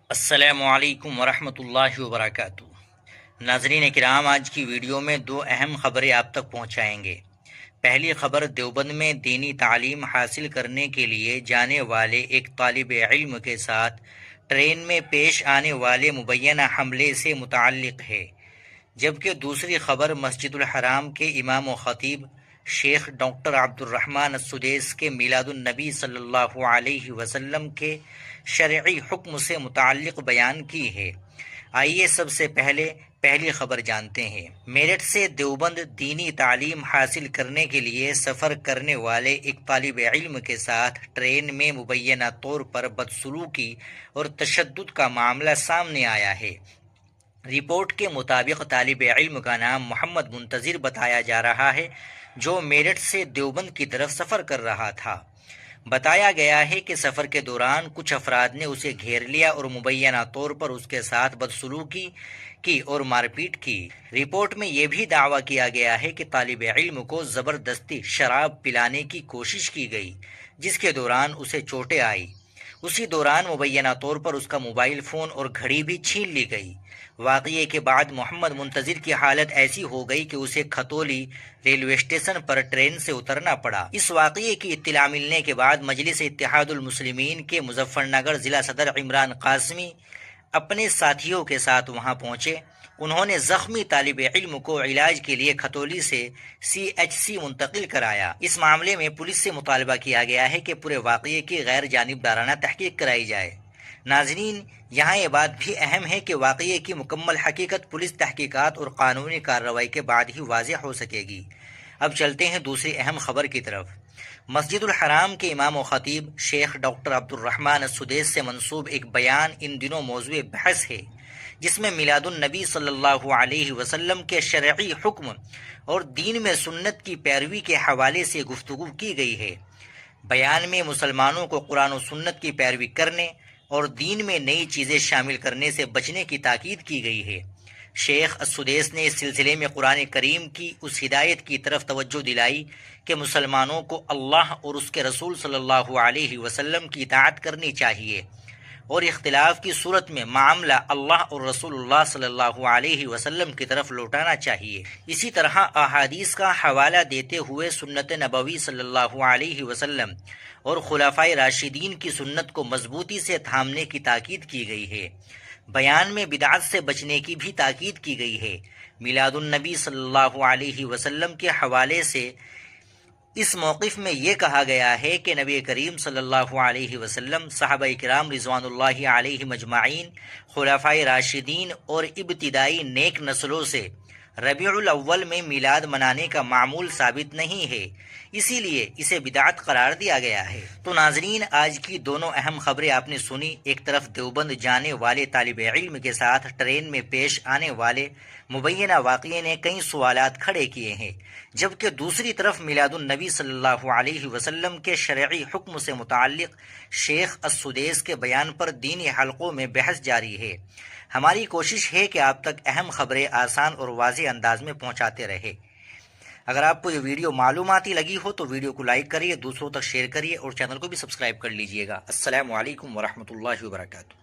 السلام علیکم ورحمۃ اللہ وبرکاتہ۔ ناظرین کرام، آج کی ویڈیو میں دو اہم خبریں آپ تک پہنچائیں گے۔ پہلی خبر، دیوبند میں دینی تعلیم حاصل کرنے کے لیے جانے والے ایک طالب علم کے ساتھ ٹرین میں پیش آنے والے مبینہ حملے سے متعلق ہے، جبکہ دوسری خبر مسجد الحرام کے امام و خطیب شیخ ڈاکٹر عبد الرحمن السدیس کے میلاد النبی صلی اللہ علیہ وسلم کے شرعی حکم سے متعلق بیان کی ہے۔ آئیے سب سے پہلی خبر جانتے ہیں۔ میرٹھ سے دیوبند دینی تعلیم حاصل کرنے کے لیے سفر کرنے والے ایک طالب علم کے ساتھ ٹرین میں مبینہ طور پر بدسلوکی اور تشدد کا معاملہ سامنے آیا ہے۔ رپورٹ کے مطابق طالب علم کا نام محمد منتظر بتایا جا رہا ہے، جو میرٹھ سے دیوبند کی طرف سفر کر رہا تھا۔ بتایا گیا ہے کہ سفر کے دوران کچھ افراد نے اسے گھیر لیا اور مبینہ طور پر اس کے ساتھ بدسلوکی کی اور مار پیٹ کی۔ رپورٹ میں یہ بھی دعویٰ کیا گیا ہے کہ طالب علم کو زبردستی شراب پلانے کی کوشش کی گئی، جس کے دوران اسے چوٹیں آئی۔ اسی دوران مبینہ طور پر اس کا موبائل فون اور گھڑی بھی چھین لی گئی۔ واقعے کے بعد محمد منتظر کی حالت ایسی ہو گئی کہ اسے کھتولی ریلوے اسٹیشن پر ٹرین سے اترنا پڑا۔ اس واقعے کی اطلاع ملنے کے بعد مجلس اتحاد المسلمین کے مظفر نگر ضلع صدر عمران قاسمی اپنے ساتھیوں کے ساتھ وہاں پہنچے۔ انہوں نے زخمی طالب علم کو علاج کے لیے کھتولی سے CHC منتقل کرایا۔ اس معاملے میں پولیس سے مطالبہ کیا گیا ہے کہ پورے واقعے کی غیر جانبدارانہ تحقیق کرائی جائے۔ ناظرین، یہاں یہ بات بھی اہم ہے کہ واقعے کی مکمل حقیقت پولیس تحقیقات اور قانونی کارروائی کے بعد ہی واضح ہو سکے گی۔ اب چلتے ہیں دوسری اہم خبر کی طرف۔ مسجد الحرام کے امام و خطیب شیخ ڈاکٹر عبد الرحمن السدیس سے منسوب ایک بیان ان دنوں موضوع بحث ہے، جس میں میلاد النبی صلی اللہ علیہ وسلم کے شرعی حکم اور دین میں سنت کی پیروی کے حوالے سے گفتگو کی گئی ہے۔ بیان میں مسلمانوں کو قرآن و سنت کی پیروی کرنے اور دین میں نئی چیزیں شامل کرنے سے بچنے کی تاکید کی گئی ہے۔ شیخ السدیس نے اس سلسلے میں قرآن کریم کی اس ہدایت کی طرف توجہ دلائی کہ مسلمانوں کو اللہ اور اس کے رسول صلی اللہ علیہ وسلم کی اطاعت کرنی چاہیے، اور اختلاف کی صورت میں معاملہ اللہ اور رسول اللہ صلی اللہ علیہ وسلم کی طرف لوٹانا چاہیے۔ اسی طرح احادیث کا حوالہ دیتے ہوئے سنت نبوی صلی اللہ علیہ وسلم اور خلفائے راشدین کی سنت کو مضبوطی سے تھامنے کی تاکید کی گئی ہے۔ بیان میں بدعت سے بچنے کی بھی تاکید کی گئی ہے۔ میلاد النبی صلی اللہ علیہ وسلم کے حوالے سے اس موقف میں یہ کہا گیا ہے کہ نبی کریم صلی اللہ علیہ وسلم، صحابہ کرام رضوان اللہ علیہم اجمعین، خلفائے راشدین اور ابتدائی نیک نسلوں سے ربیع الاول میں میلاد منانے کا معمول ثابت نہیں ہے، اسی لیے اسے بدعت قرار دیا گیا ہے۔ تو ناظرین، آج کی دونوں اہم خبریں آپ نے سنی۔ ایک طرف دیوبند جانے والے طالب علم کے ساتھ ٹرین میں پیش آنے والے مبینہ واقعے نے کئی سوالات کھڑے کیے ہیں، جبکہ دوسری طرف میلاد النبی صلی اللہ علیہ وسلم کے شرعی حکم سے متعلق شیخ السدیس کے بیان پر دینی حلقوں میں بحث جاری ہے۔ ہماری کوشش ہے کہ آپ تک اہم خبریں آسان اور واضح انداز میں پہنچاتے رہے۔ اگر آپ کو یہ ویڈیو معلوماتی لگی ہو تو ویڈیو کو لائک کریے، دوسروں تک شیئر کریے اور چینل کو بھی سبسکرائب کر لیجئے گا۔ السلام علیکم ورحمۃ اللہ وبرکاتہ۔